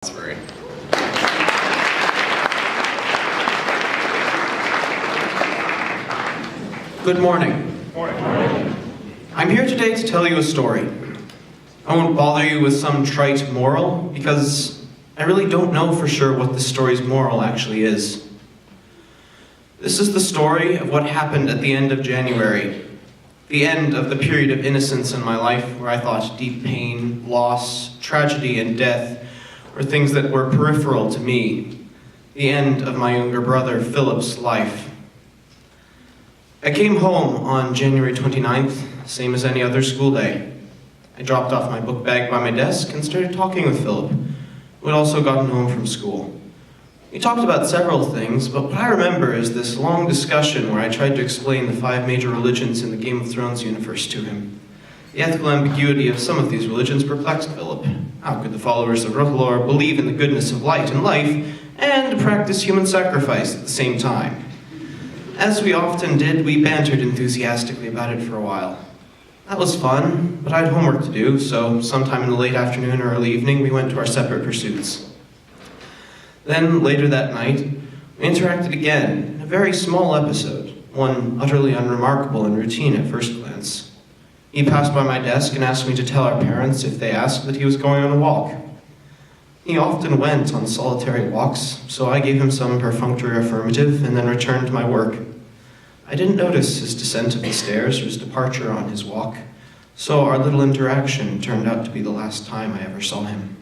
Salisbury. Good morning. Morning. I'm here today to tell you a story. I won't bother you with some trite moral, because I really don't know for sure what the story's moral actually is. This is the story of what happened at the end of January, the end of the period of innocence in my life where I thought deep pain, loss, tragedy, and death were things that were peripheral to me, the end of my younger brother Philip's life. I came home on January 29th, same as any other school day. I dropped off my book bag by my desk and started talking with Philip, who had also gotten home from school. We talked about several things, but what I remember is this long discussion where I tried to explain the 5 major religions in the Game of Thrones universe to him. The ethical ambiguity of some of these religions perplexed Philip. How could the followers of Ruthlor believe in the goodness of light and life and practice human sacrifice at the same time? As we often did, we bantered enthusiastically about it for a while. That was fun, but I had homework to do, so sometime in the late afternoon or early evening, we went to our separate pursuits. Then, later that night, we interacted again in a very small episode, one utterly unremarkable and routine at first glance. He passed by my desk and asked me to tell our parents if they asked that he was going on a walk. He often went on solitary walks, so I gave him some perfunctory affirmative and then returned to my work. I didn't notice his descent of the stairs or his departure on his walk, so our little interaction turned out to be the last time I ever saw him.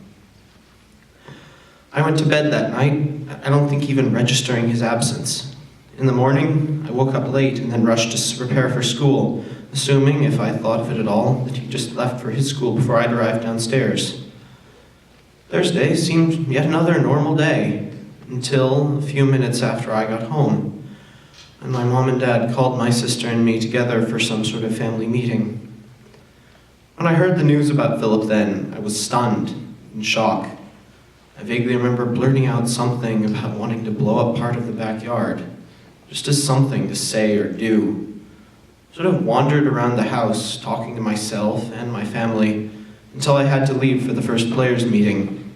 I went to bed that night, I don't think even registering his absence. In the morning, I woke up late and then rushed to prepare for school, assuming, if I thought of it at all, that he just left for his school before I'd arrived downstairs. Thursday seemed yet another normal day, until a few minutes after I got home, and my mom and dad called my sister and me together for some sort of family meeting. When I heard the news about Philip then, I was stunned, in shock. I vaguely remember blurting out something about wanting to blow up part of the backyard, just as something to say or do. Sort of wandered around the house, talking to myself and my family, until I had to leave for the first players meeting.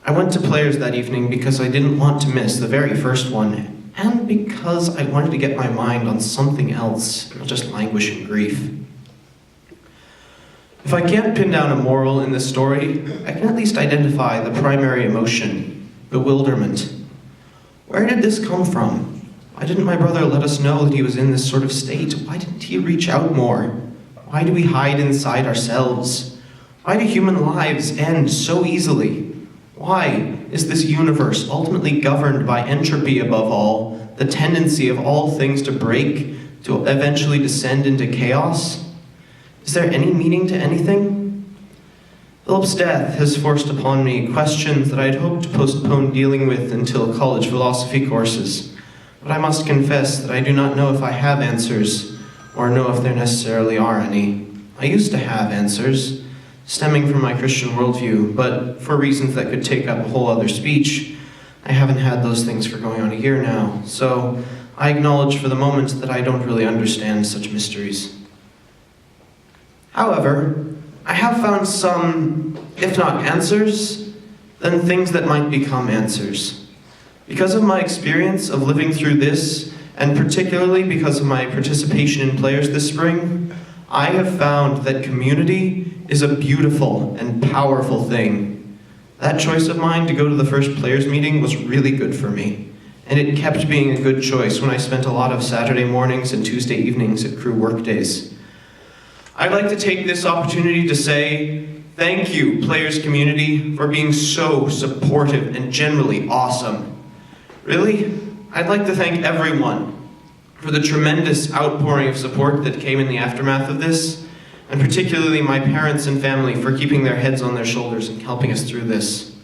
I went to players that evening because I didn't want to miss the very first one, and because I wanted to get my mind on something else, not just languish in grief. If I can't pin down a moral in this story, I can at least identify the primary emotion: bewilderment. Where did this come from? Why didn't my brother let us know that he was in this sort of state? Why didn't he reach out more? Why do we hide inside ourselves? Why do human lives end so easily? Why is this universe ultimately governed by entropy above all, the tendency of all things to break, to eventually descend into chaos? Is there any meaning to anything? Philip's death has forced upon me questions that I'd hoped to postpone dealing with until college philosophy courses. But I must confess that I do not know if I have answers, or know if there necessarily are any. I used to have answers, stemming from my Christian worldview, but for reasons that could take up a whole other speech, I haven't had those things for going on a year now, so I acknowledge for the moment that I don't really understand such mysteries. However, I have found some, if not answers, then things that might become answers. Because of my experience of living through this, and particularly because of my participation in players this spring, I have found that community is a beautiful and powerful thing. That choice of mine to go to the first players meeting was really good for me, and it kept being a good choice when I spent a lot of Saturday mornings and Tuesday evenings at crew work days. I'd like to take this opportunity to say thank you, players community, for being so supportive and generally awesome. Really, I'd like to thank everyone for the tremendous outpouring of support that came in the aftermath of this, and particularly my parents and family for keeping their heads on their shoulders and helping us through this.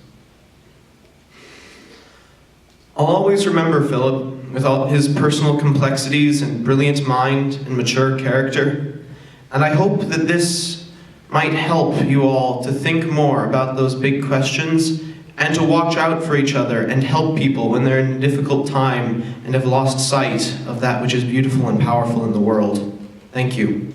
I'll always remember Philip with all his personal complexities and brilliant mind and mature character, and I hope that this might help you all to think more about those big questions and to watch out for each other and help people when they're in a difficult time and have lost sight of that which is beautiful and powerful in the world. Thank you.